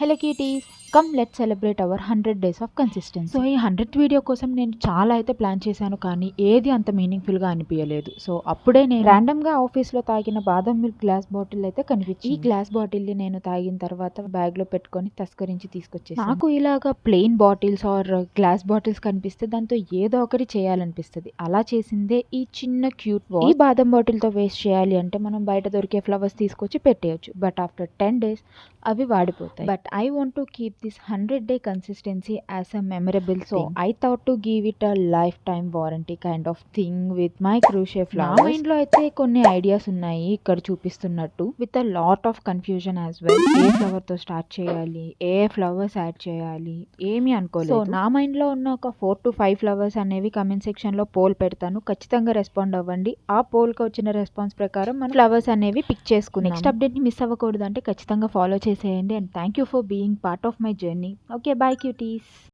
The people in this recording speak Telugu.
Hello cuties, come let celebrate our 100 days of consistency. So ఈ 100th వీడియో కోసం నేను చాలా అయితే ప్లాన్ చేశాను, కానీ ఏది అంత మీనింగ్ఫుల్గా అనిపించలేదు. సో అప్పుడే నేను ర్యాండమ్గా ఆఫీస్లో తాగిన బాదం మిల్క్ గ్లాస్ బాటిల్ అయితే కనిపించింది. ఈ గ్లాస్ బాటిల్ని నేను తాగిన తర్వాత బ్యాగ్లో పెట్టుకొని తస్కరించి తీసుకొచ్చేసాను. నాకు ఇలాగా plain bottles are glass bottles కనిపిస్తే దాంతో ఏదో ఒకటి చేయాలనిపిస్తుంది. అలా చేసిందే ఈ చిన్న క్యూట్ వాచ్. ఈ బాదం బాటిల్తో వేస్ట్ చేయాలి అంటే మనం బయట దొరికే ఫ్లవర్స్ తీసుకొచ్చి పెట్టేయచ్చు, బట్ ఆఫ్టర్ 10 days అవి వాడిపోతాయి. But I want to keep this 100-day consistency as a memorable thing. So I thought to give it a lifetime warranty kind of thing with my crochet flowers. నా మైండ్ లో అయితే కొన్ని ఐడియాస్ ఉన్నాయి ఇక్కడ చూపిస్తున్నట్టు, with a lot of confusion as well. A flower తో స్టార్ట్ చేయాలి, ఏ ఫ్లవర్స్ యాడ్ చేయాలి, ఏమి అనుకోలేదు. సో నా మైండ్ లో ఉన్న ఒక 4 to 5 ఫ్లవర్స్ అనేవి కమెంట్ సెక్షన్ లో పోల్ పెడతాను, ఖచ్చితంగా రెస్పాండ్ అవ్వండి. ఆ పోల్ కి వచ్చిన రెస్పాన్స్ ప్రకారం మనం ఫ్లవర్స్ అనేవి పిక్ చేసుకుని నెక్స్ట్ అప్డేట్ ని మిస్ అవ్వకూడదు అంటే ఖచ్చితంగా ఫాలో చేసేయండి. And thank you for being part of my journey. Okay, bye cuties.